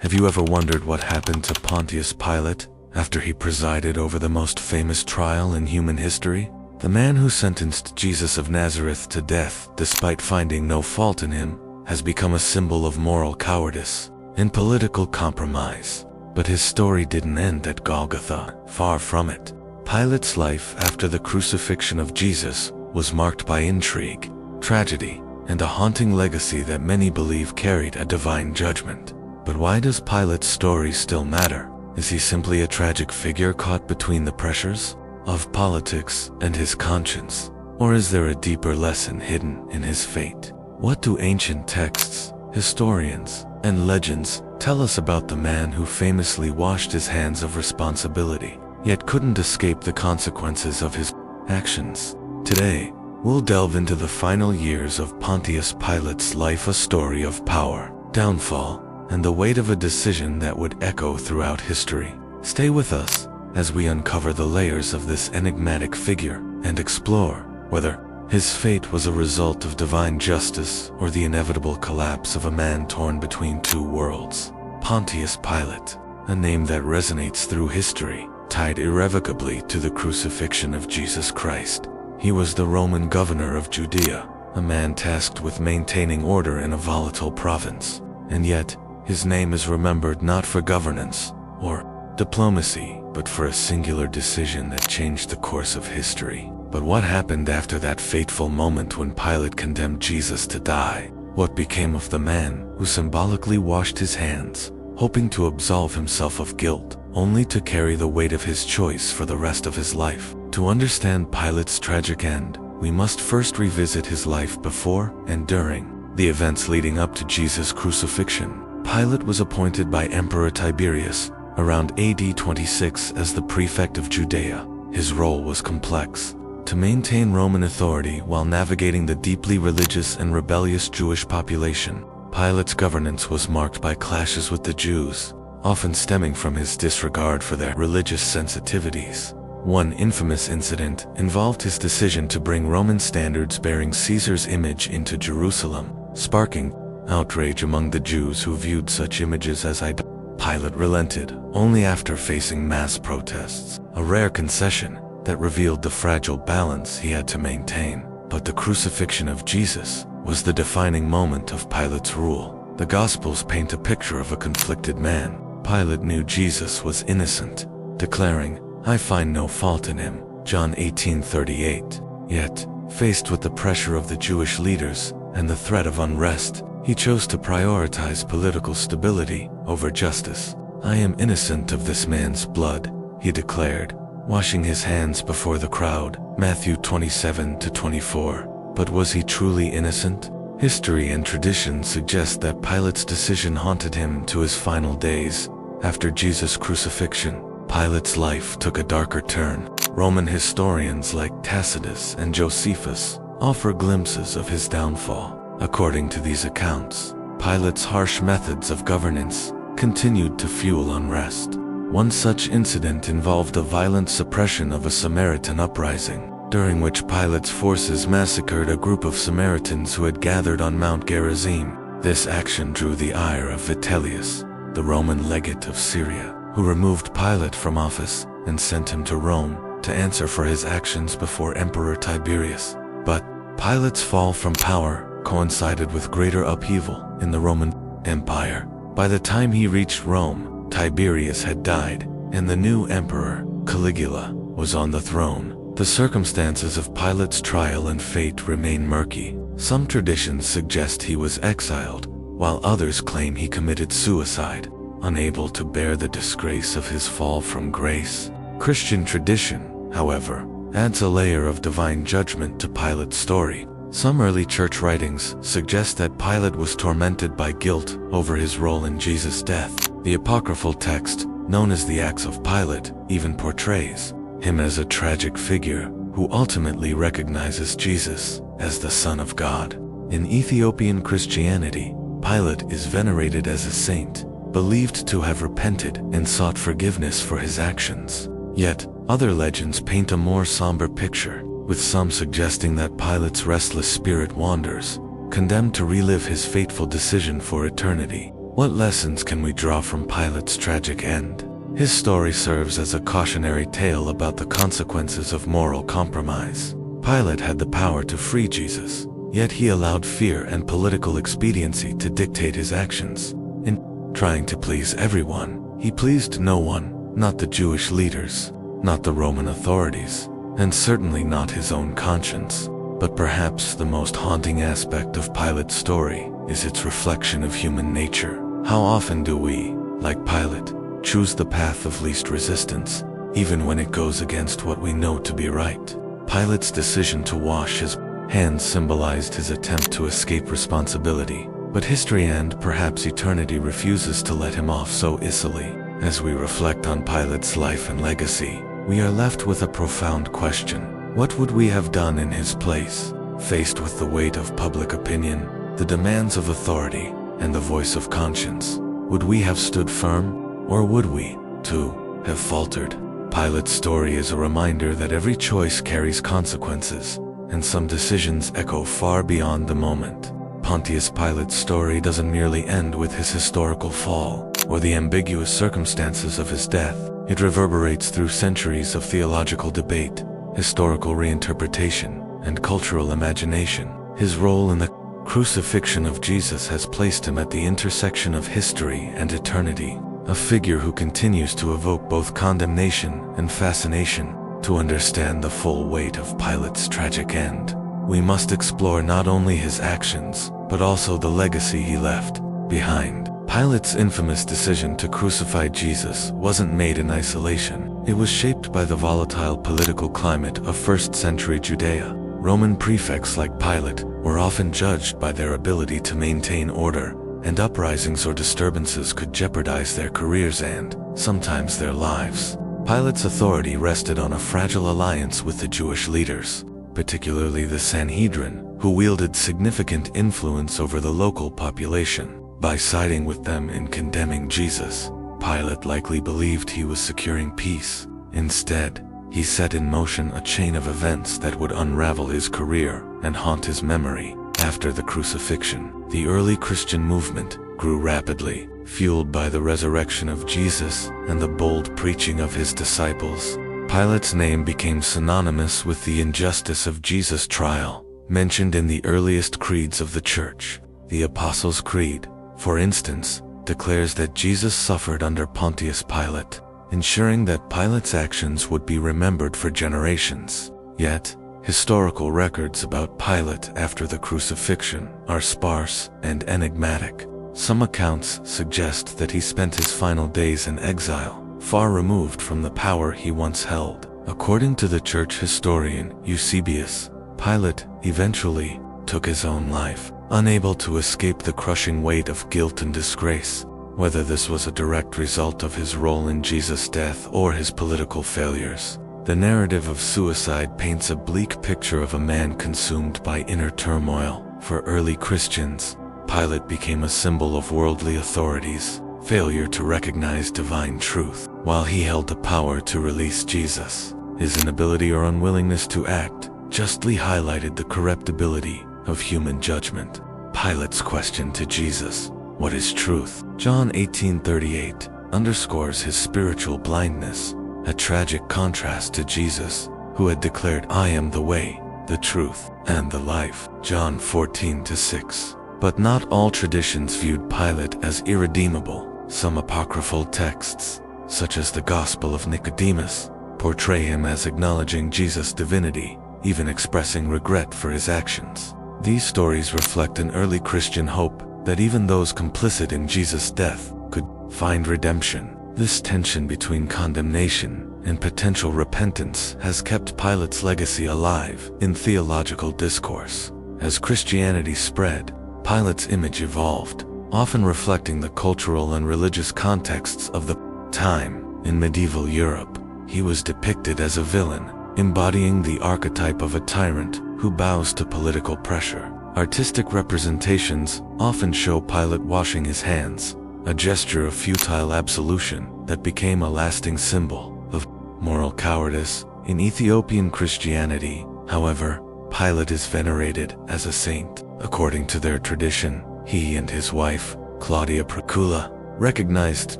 Have you ever wondered what happened to Pontius Pilate after he presided over the most famous trial in human history? The man who sentenced Jesus of Nazareth to death despite finding no fault in him has become a symbol of moral cowardice and political compromise. But his story didn't end at Golgotha, far from it. Pilate's life after the crucifixion of Jesus was marked by intrigue, tragedy, and a haunting legacy that many believe carried a divine judgment. But why does Pilate's story still matter? Is he simply a tragic figure caught between the pressures of politics and his conscience? Or is there a deeper lesson hidden in his fate? What do ancient texts, historians, and legends tell us about the man who famously washed his hands of responsibility, yet couldn't escape the consequences of his actions? Today, we'll delve into the final years of Pontius Pilate's life, a story of power, downfall, and the weight of a decision that would echo throughout history. Stay with us as we uncover the layers of this enigmatic figure and explore whether his fate was a result of divine justice or the inevitable collapse of a man torn between two worlds. Pontius Pilate, a name that resonates through history, tied irrevocably to the crucifixion of Jesus Christ. He was the Roman governor of Judea, a man tasked with maintaining order in a volatile province. And yet, his name is remembered not for governance or diplomacy, but for a singular decision that changed the course of history. But what happened after that fateful moment when Pilate condemned Jesus to die? What became of the man who symbolically washed his hands, hoping to absolve himself of guilt, only to carry the weight of his choice for the rest of his life? To understand Pilate's tragic end, we must first revisit his life before and during the events leading up to Jesus' crucifixion. Pilate was appointed by Emperor Tiberius around AD 26 as the prefect of Judea. His role was complex: to maintain Roman authority while navigating the deeply religious and rebellious Jewish population. Pilate's governance was marked by clashes with the Jews, often stemming from his disregard for their religious sensitivities. One infamous incident involved his decision to bring Roman standards bearing Caesar's image into Jerusalem, sparking outrage among the Jews who viewed such images as idol. Pilate relented only after facing mass protests, a rare concession that revealed the fragile balance he had to maintain. But the crucifixion of Jesus was the defining moment of Pilate's rule. The Gospels paint a picture of a conflicted man. Pilate knew Jesus was innocent, declaring, "I find no fault in him," John 18:38. Yet, faced with the pressure of the Jewish leaders and the threat of unrest, he chose to prioritize political stability over justice. "I am innocent of this man's blood," he declared, washing his hands before the crowd, Matthew 27-24. But was he truly innocent? History and tradition suggest that Pilate's decision haunted him to his final days. After Jesus' crucifixion, Pilate's life took a darker turn. Roman historians like Tacitus and Josephus offer glimpses of his downfall. According to these accounts, Pilate's harsh methods of governance continued to fuel unrest. One such incident involved the violent suppression of a Samaritan uprising, during which Pilate's forces massacred a group of Samaritans who had gathered on Mount Gerizim. This action drew the ire of Vitellius, the Roman legate of Syria, who removed Pilate from office and sent him to Rome to answer for his actions before Emperor Tiberius. But Pilate's fall from power coincided with greater upheaval in the Roman Empire. By the time he reached Rome, Tiberius had died, and the new emperor, Caligula, was on the throne. The circumstances of Pilate's trial and fate remain murky. Some traditions suggest he was exiled, while others claim he committed suicide, unable to bear the disgrace of his fall from grace. Christian tradition, however, adds a layer of divine judgment to Pilate's story. Some early church writings suggest that Pilate was tormented by guilt over his role in Jesus' death. The apocryphal text, known as the Acts of Pilate, even portrays him as a tragic figure who ultimately recognizes Jesus as the Son of God. In Ethiopian Christianity, Pilate is venerated as a saint, believed to have repented and sought forgiveness for his actions. Yet, other legends paint a more somber picture, with some suggesting that Pilate's restless spirit wanders, condemned to relive his fateful decision for eternity. What lessons can we draw from Pilate's tragic end? His story serves as a cautionary tale about the consequences of moral compromise. Pilate had the power to free Jesus, yet he allowed fear and political expediency to dictate his actions. In trying to please everyone, he pleased no one, not the Jewish leaders, not the Roman authorities, and certainly not his own conscience. But perhaps the most haunting aspect of Pilate's story is its reflection of human nature. How often do we, like Pilate, choose the path of least resistance, even when it goes against what we know to be right? Pilate's decision to wash his hands symbolized his attempt to escape responsibility, but history and perhaps eternity refuses to let him off so easily. As we reflect on Pilate's life and legacy, we are left with a profound question. What would we have done in his place? Faced with the weight of public opinion, the demands of authority, and the voice of conscience, would we have stood firm, or would we, too, have faltered? Pilate's story is a reminder that every choice carries consequences, and some decisions echo far beyond the moment. Pontius Pilate's story doesn't merely end with his historical fall, or the ambiguous circumstances of his death. It reverberates through centuries of theological debate, historical reinterpretation, and cultural imagination. His role in the crucifixion of Jesus has placed him at the intersection of history and eternity, a figure who continues to evoke both condemnation and fascination. To understand the full weight of Pilate's tragic end, we must explore not only his actions, but also the legacy he left behind. Pilate's infamous decision to crucify Jesus wasn't made in isolation. It was shaped by the volatile political climate of first-century Judea. Roman prefects like Pilate were often judged by their ability to maintain order, and uprisings or disturbances could jeopardize their careers and, sometimes, their lives. Pilate's authority rested on a fragile alliance with the Jewish leaders, particularly the Sanhedrin, who wielded significant influence over the local population. By siding with them in condemning Jesus, Pilate likely believed he was securing peace. Instead, he set in motion a chain of events that would unravel his career and haunt his memory. After the crucifixion, the early Christian movement grew rapidly, fueled by the resurrection of Jesus and the bold preaching of his disciples. Pilate's name became synonymous with the injustice of Jesus' trial, mentioned in the earliest creeds of the Church. The Apostles' Creed, for instance, declares that Jesus suffered under Pontius Pilate, ensuring that Pilate's actions would be remembered for generations. Yet, historical records about Pilate after the crucifixion are sparse and enigmatic. Some accounts suggest that he spent his final days in exile, far removed from the power he once held. According to the church historian Eusebius, Pilate eventually took his own life, unable to escape the crushing weight of guilt and disgrace. Whether this was a direct result of his role in Jesus' death or his political failures, the narrative of suicide paints a bleak picture of a man consumed by inner turmoil. For early Christians, Pilate became a symbol of worldly authorities' failure to recognize divine truth. While he held the power to release Jesus, his inability or unwillingness to act justly highlighted the corruptibility of human judgment. Pilate's question to Jesus, "What is truth?" John 18:38, underscores his spiritual blindness, a tragic contrast to Jesus, who had declared, "I am the way, the truth, and the life." John 14:6. But not all traditions viewed Pilate as irredeemable. Some apocryphal texts, such as the Gospel of Nicodemus, portray him as acknowledging Jesus' divinity, even expressing regret for his actions. These stories reflect an early Christian hope that even those complicit in Jesus' death could find redemption. This tension between condemnation and potential repentance has kept Pilate's legacy alive in theological discourse. As Christianity spread, Pilate's image evolved, often reflecting the cultural and religious contexts of the time. In medieval Europe, he was depicted as a villain, embodying the archetype of a tyrant who bows to political pressure. Artistic representations often show Pilate washing his hands, a gesture of futile absolution that became a lasting symbol of moral cowardice. In Ethiopian Christianity, however, Pilate is venerated as a saint. According to their tradition, he and his wife Claudia Procula, recognized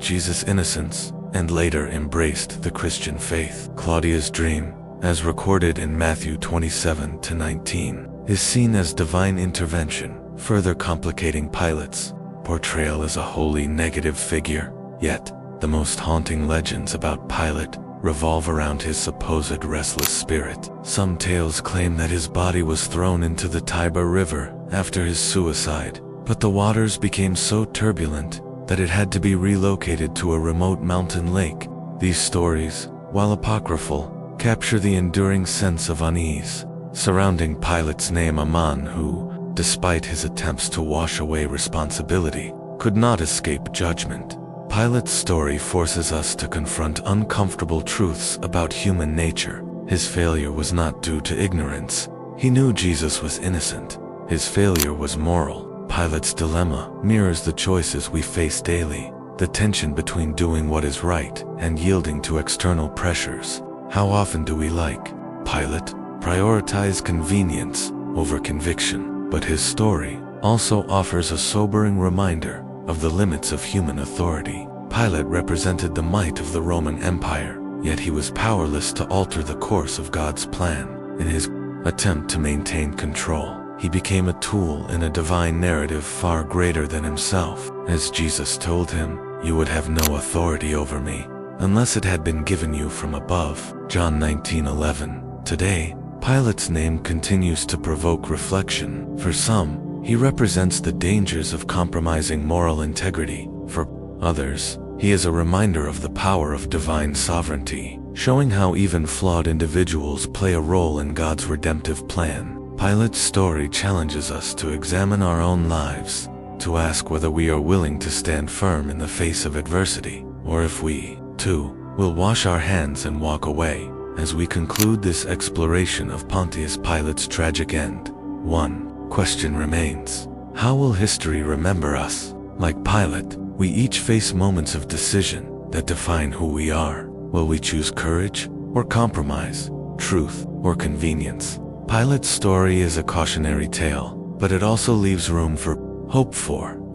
Jesus' innocence and later embraced the Christian faith. Claudia's dream, as recorded in Matthew 27-19, is seen as divine intervention, further complicating Pilate's portrayal as a wholly negative figure. Yet, the most haunting legends about Pilate revolve around his supposed restless spirit. Some tales claim that his body was thrown into the Tiber River after his suicide, but the waters became so turbulent that it had to be relocated to a remote mountain lake. These stories, while apocryphal, capture the enduring sense of unease surrounding Pilate's name, a man who, despite his attempts to wash away responsibility, could not escape judgment. Pilate's story forces us to confront uncomfortable truths about human nature. His failure was not due to ignorance. He knew Jesus was innocent. His failure was moral. Pilate's dilemma mirrors the choices we face daily, the tension between doing what is right and yielding to external pressures. How often do we, like Pilate, prioritize convenience over conviction? But his story also offers a sobering reminder of the limits of human authority. Pilate represented the might of the Roman Empire, yet he was powerless to alter the course of God's plan. In his attempt to maintain control, he became a tool in a divine narrative far greater than himself. As Jesus told him, "You would have no authority over me unless it had been given you from above." John 19:11. Today, Pilate's name continues to provoke reflection. For some, he represents the dangers of compromising moral integrity. For others, he is a reminder of the power of divine sovereignty, showing how even flawed individuals play a role in God's redemptive plan. Pilate's story challenges us to examine our own lives, to ask whether we are willing to stand firm in the face of adversity, or if we, too, will wash our hands and walk away. As we conclude this exploration of Pontius Pilate's tragic end, one question remains: how will history remember us? Like Pilate, we each face moments of decision that define who we are. Will we choose courage or compromise, truth or convenience? Pilate's story is a cautionary tale, but it also leaves room for hope.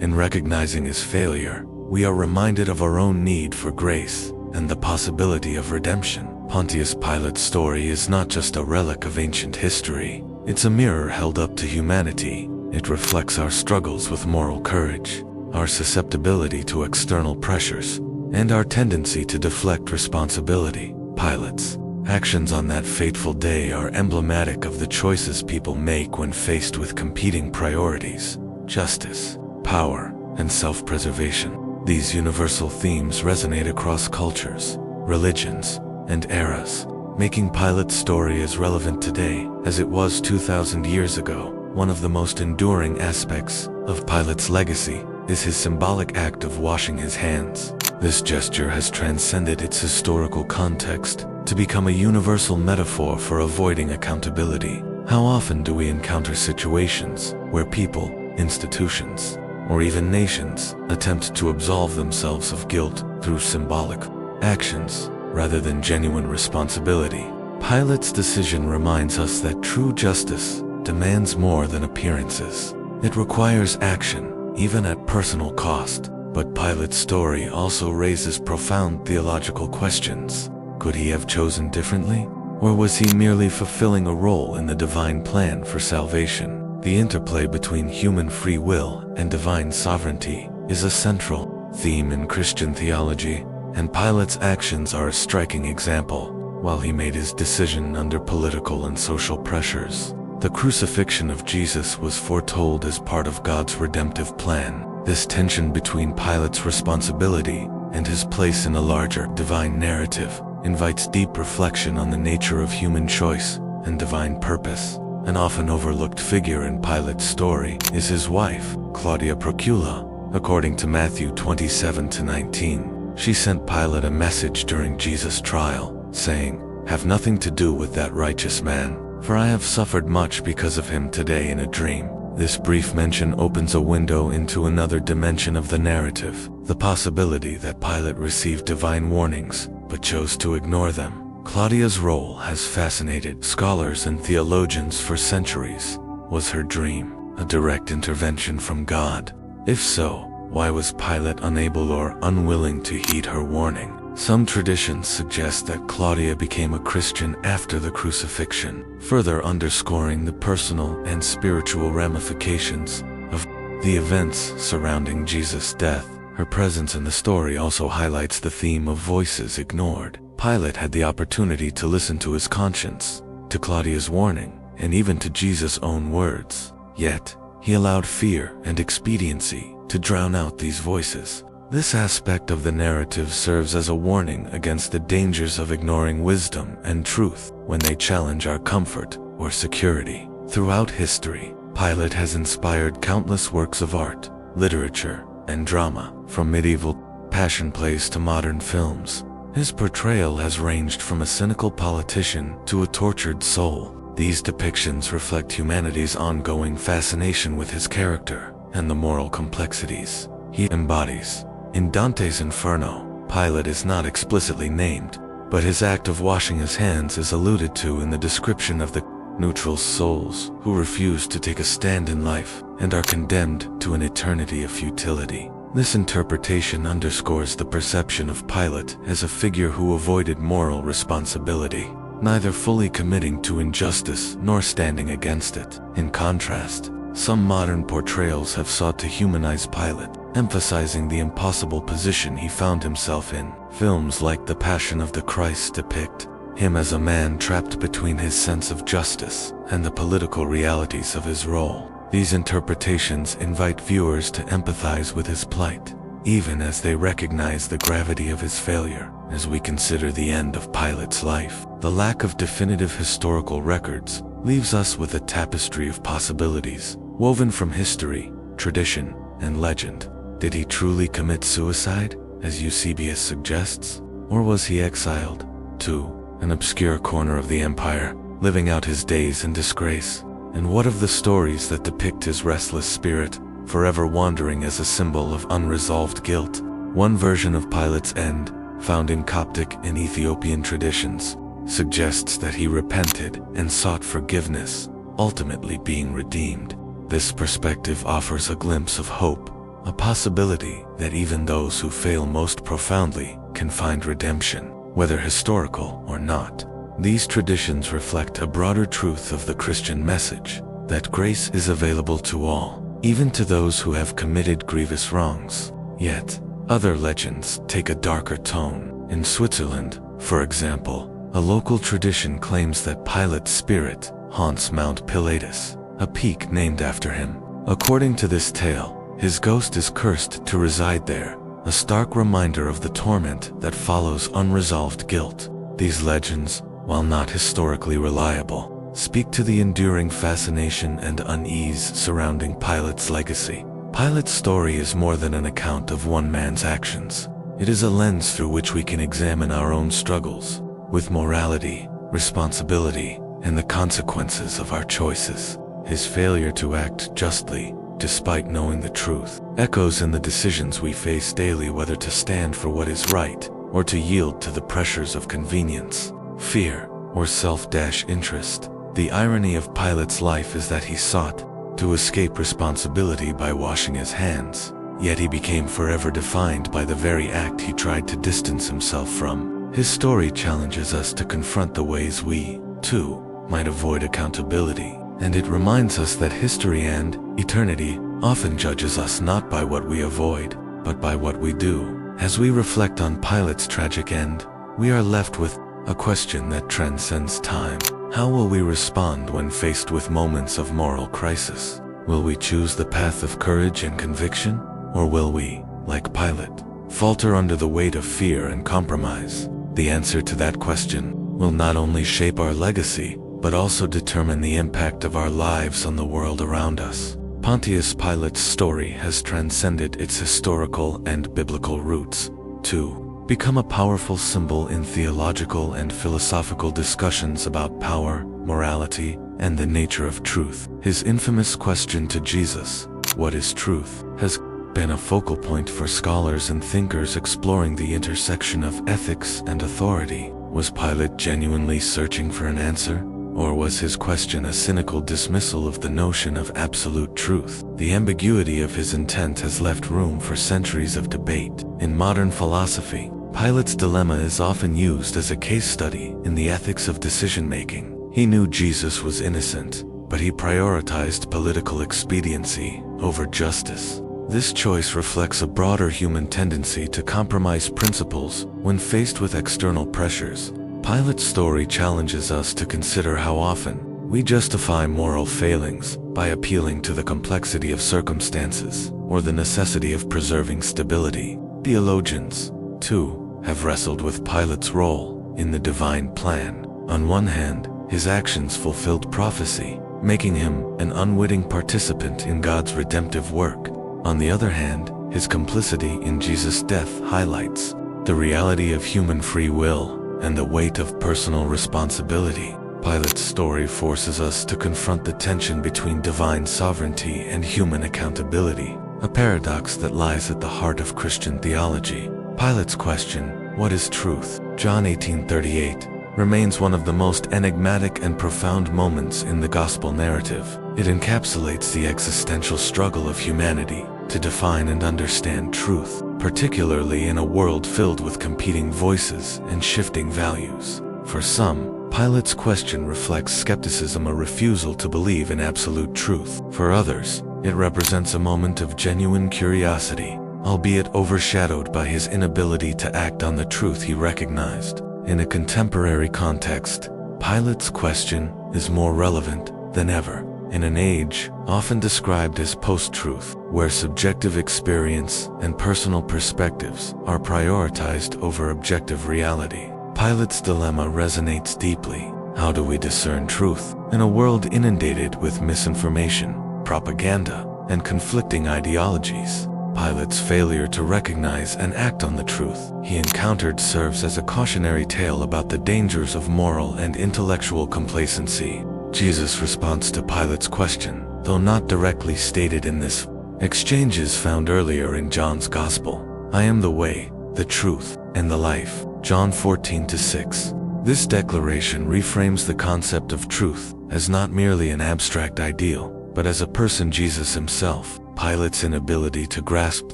In recognizing his failure, we are reminded of our own need for grace and the possibility of redemption. Pontius Pilate's story is not just a relic of ancient history, it's a mirror held up to humanity. It reflects our struggles with moral courage, our susceptibility to external pressures, and our tendency to deflect responsibility. Pilate's actions on that fateful day are emblematic of the choices people make when faced with competing priorities: justice, power, and self-preservation. These universal themes resonate across cultures, religions, and eras, making Pilate's story as relevant today as it was 2,000 years ago. One of the most enduring aspects of Pilate's legacy is his symbolic act of washing his hands. This gesture has transcended its historical context to become a universal metaphor for avoiding accountability. How often do we encounter situations where people, institutions, or even nations attempt to absolve themselves of guilt through symbolic actions rather than genuine responsibility? Pilate's decision reminds us that true justice demands more than appearances. It requires action, even at personal cost. But Pilate's story also raises profound theological questions. Could he have chosen differently? Or was he merely fulfilling a role in the divine plan for salvation? The interplay between human free will and divine sovereignty is a central theme in Christian theology, and Pilate's actions are a striking example. While he made his decision under political and social pressures, the crucifixion of Jesus was foretold as part of God's redemptive plan. This tension between Pilate's responsibility and his place in a larger divine narrative invites deep reflection on the nature of human choice and divine purpose. An often overlooked figure in Pilate's story is his wife, Claudia Procula. According to Matthew 27-19, she sent Pilate a message during Jesus' trial, saying, "Have nothing to do with that righteous man, for I have suffered much because of him today in a dream." This brief mention opens a window into another dimension of the narrative, the possibility that Pilate received divine warnings, but chose to ignore them. Claudia's role has fascinated scholars and theologians for centuries. Was her dream a direct intervention from God? If so, Why was Pilate unable or unwilling to heed her warning? Some traditions suggest that Claudia became a Christian after the crucifixion, further underscoring the personal and spiritual ramifications of the events surrounding Jesus' death. Her presence in the story also highlights the theme of voices ignored. Pilate had the opportunity to listen to his conscience, to Claudia's warning, and even to Jesus' own words. Yet, he allowed fear and expediency to drown out these voices. This aspect of the narrative serves as a warning against the dangers of ignoring wisdom and truth when they challenge our comfort or security. Throughout history, Pilate has inspired countless works of art, literature, and drama, from medieval passion plays to modern films. His portrayal has ranged from a cynical politician to a tortured soul. These depictions reflect humanity's ongoing fascination with his character and the moral complexities he embodies. In Dante's Inferno, Pilate is not explicitly named, but his act of washing his hands is alluded to in the description of the neutral souls who refuse to take a stand in life and are condemned to an eternity of futility. This interpretation underscores the perception of Pilate as a figure who avoided moral responsibility, neither fully committing to injustice nor standing against it. In contrast, some modern portrayals have sought to humanize Pilate, emphasizing the impossible position he found himself in. Films like The Passion of the Christ depict him as a man trapped between his sense of justice and the political realities of his role. These interpretations invite viewers to empathize with his plight, even as they recognize the gravity of his failure. As we consider the end of Pilate's life, the lack of definitive historical records leaves us with a tapestry of possibilities, woven from history, tradition, and legend. Did he truly commit suicide, as Eusebius suggests? Or was he exiled to an obscure corner of the empire, living out his days in disgrace? And what of the stories that depict his restless spirit, forever wandering as a symbol of unresolved guilt? One version of Pilate's end, found in Coptic and Ethiopian traditions, suggests that he repented and sought forgiveness, ultimately being redeemed. This perspective offers a glimpse of hope, a possibility that even those who fail most profoundly can find redemption, whether historical or not. These traditions reflect a broader truth of the Christian message, that grace is available to all, even to those who have committed grievous wrongs. Yet, other legends take a darker tone. In Switzerland, for example, a local tradition claims that Pilate's spirit haunts Mount Pilatus, a peak named after him. According to this tale, his ghost is cursed to reside there, a stark reminder of the torment that follows unresolved guilt. These legends, while not historically reliable, speak to the enduring fascination and unease surrounding Pilate's legacy. Pilate's story is more than an account of one man's actions. It is a lens through which we can examine our own struggles with morality, responsibility, and the consequences of our choices. His failure to act justly, despite knowing the truth, echoes in the decisions we face daily, whether to stand for what is right or to yield to the pressures of convenience, fear, or self-interest. The irony of Pilate's life is that he sought to escape responsibility by washing his hands, yet he became forever defined by the very act he tried to distance himself from. His story challenges us to confront the ways we, too, might avoid accountability, and it reminds us that history and eternity often judges us not by what we avoid, but by what we do. As we reflect on Pilate's tragic end, we are left with a question that transcends time. How will we respond when faced with moments of moral crisis? Will we choose the path of courage and conviction? Or will we, like Pilate, falter under the weight of fear and compromise? The answer to that question will not only shape our legacy, but also determine the impact of our lives on the world around us. Pontius Pilate's story has transcended its historical and biblical roots to become a powerful symbol in theological and philosophical discussions about power, morality, and the nature of truth. His infamous question to Jesus, "What is truth?" has been a focal point for scholars and thinkers exploring the intersection of ethics and authority. Was Pilate genuinely searching for an answer? Or was his question a cynical dismissal of the notion of absolute truth? The ambiguity of his intent has left room for centuries of debate. In modern philosophy, Pilate's dilemma is often used as a case study in the ethics of decision-making. He knew Jesus was innocent, but he prioritized political expediency over justice. This choice reflects a broader human tendency to compromise principles when faced with external pressures. Pilate's story challenges us to consider how often we justify moral failings by appealing to the complexity of circumstances or the necessity of preserving stability. Theologians, too, have wrestled with Pilate's role in the divine plan. On one hand, his actions fulfilled prophecy, making him an unwitting participant in God's redemptive work. On the other hand, his complicity in Jesus' death highlights the reality of human free will and the weight of personal responsibility. Pilate's story forces us to confront the tension between divine sovereignty and human accountability, a paradox that lies at the heart of Christian theology. Pilate's question, "What is truth?" John 18:38, remains one of the most enigmatic and profound moments in the gospel narrative. It encapsulates the existential struggle of humanity to define and understand truth, particularly in a world filled with competing voices and shifting values. For some, Pilate's question reflects skepticism, a refusal to believe in absolute truth. For others, it represents a moment of genuine curiosity, albeit overshadowed by his inability to act on the truth he recognized. In a contemporary context, Pilate's question is more relevant than ever. In an age often described as post-truth, where subjective experience and personal perspectives are prioritized over objective reality, Pilate's dilemma resonates deeply. How do we discern truth in a world inundated with misinformation, propaganda, and conflicting ideologies? Pilate's failure to recognize and act on the truth he encountered serves as a cautionary tale about the dangers of moral and intellectual complacency. Jesus' response to Pilate's question, though not directly stated in this exchange, is found earlier in John's Gospel. "I am the way, the truth, and the life." John 14:6. This declaration reframes the concept of truth as not merely an abstract ideal, but as a person, Jesus himself. Pilate's inability to grasp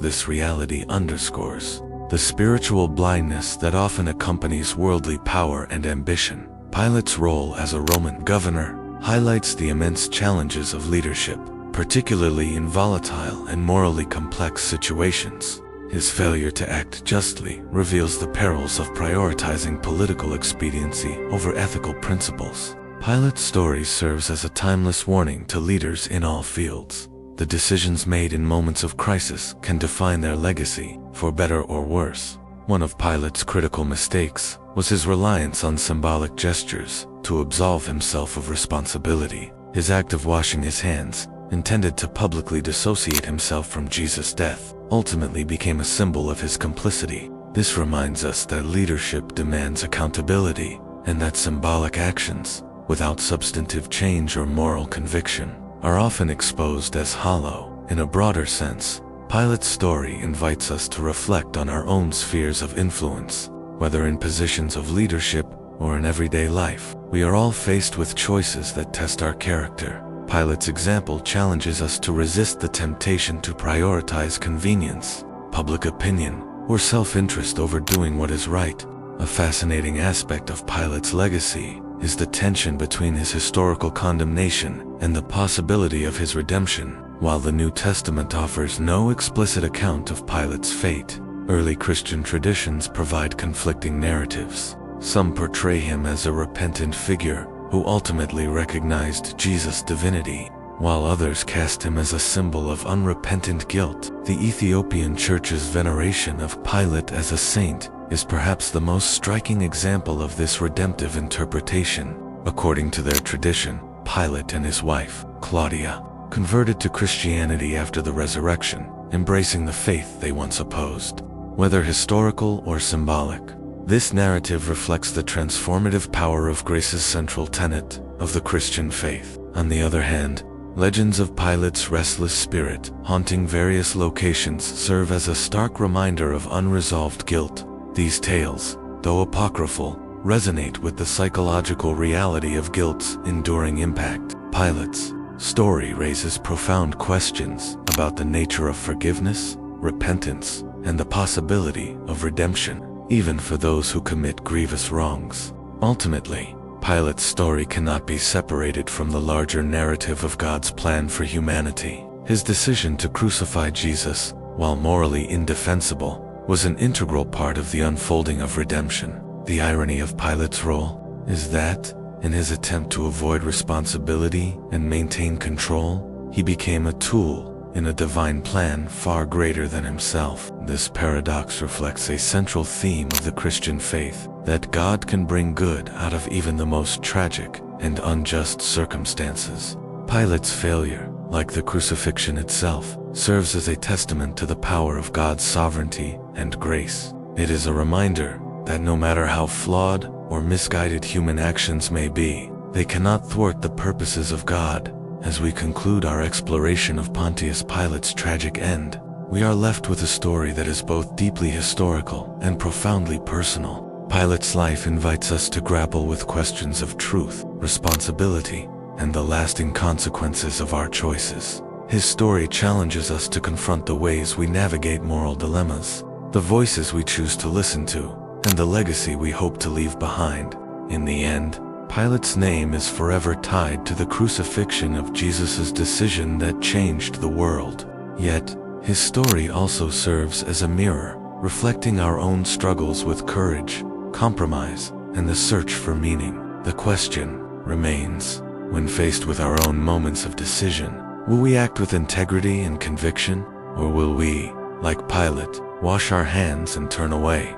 this reality underscores the spiritual blindness that often accompanies worldly power and ambition. Pilate's role as a Roman governor highlights the immense challenges of leadership, particularly in volatile and morally complex situations. His failure to act justly reveals the perils of prioritizing political expediency over ethical principles. Pilate's story serves as a timeless warning to leaders in all fields. The decisions made in moments of crisis can define their legacy, for better or worse. One of Pilate's critical mistakes was his reliance on symbolic gestures to absolve himself of responsibility. His act of washing his hands, intended to publicly dissociate himself from Jesus' death, ultimately became a symbol of his complicity. This reminds us that leadership demands accountability, and that symbolic actions, without substantive change or moral conviction, are often exposed as hollow. In a broader sense, Pilate's story invites us to reflect on our own spheres of influence. Whether in positions of leadership or in everyday life, we are all faced with choices that test our character. Pilate's example challenges us to resist the temptation to prioritize convenience, public opinion, or self-interest over doing what is right. A fascinating aspect of Pilate's legacy is the tension between his historical condemnation and the possibility of his redemption. While the New Testament offers no explicit account of Pilate's fate, early Christian traditions provide conflicting narratives. Some portray him as a repentant figure who ultimately recognized Jesus' divinity, while others cast him as a symbol of unrepentant guilt. The Ethiopian Church's veneration of Pilate as a saint is perhaps the most striking example of this redemptive interpretation. According to their tradition, Pilate and his wife, Claudia, converted to Christianity after the resurrection, embracing the faith they once opposed. Whether historical or symbolic, this narrative reflects the transformative power of grace's central tenet of the Christian faith. On the other hand, legends of Pilate's restless spirit haunting various locations serve as a stark reminder of unresolved guilt. These tales, though apocryphal, resonate with the psychological reality of guilt's enduring impact. Pilate's story raises profound questions about the nature of forgiveness, repentance, and the possibility of redemption, even for those who commit grievous wrongs. Ultimately, Pilate's story cannot be separated from the larger narrative of God's plan for humanity. His decision to crucify Jesus, while morally indefensible, was an integral part of the unfolding of redemption. The irony of Pilate's role is that, in his attempt to avoid responsibility and maintain control, he became a tool in a divine plan far greater than himself. This paradox reflects a central theme of the Christian faith, that God can bring good out of even the most tragic and unjust circumstances. Pilate's failure, like the crucifixion itself, serves as a testament to the power of God's sovereignty and grace. It is a reminder that no matter how flawed or misguided human actions may be, they cannot thwart the purposes of God. As we conclude our exploration of Pontius Pilate's tragic end, we are left with a story that is both deeply historical and profoundly personal. Pilate's life invites us to grapple with questions of truth, responsibility, and the lasting consequences of our choices. His story challenges us to confront the ways we navigate moral dilemmas, the voices we choose to listen to, and the legacy we hope to leave behind. In the end, Pilate's name is forever tied to the crucifixion of Jesus' decision that changed the world. Yet, his story also serves as a mirror, reflecting our own struggles with courage, compromise, and the search for meaning. The question remains, when faced with our own moments of decision, will we act with integrity and conviction, or will we, like Pilate, wash our hands and turn away?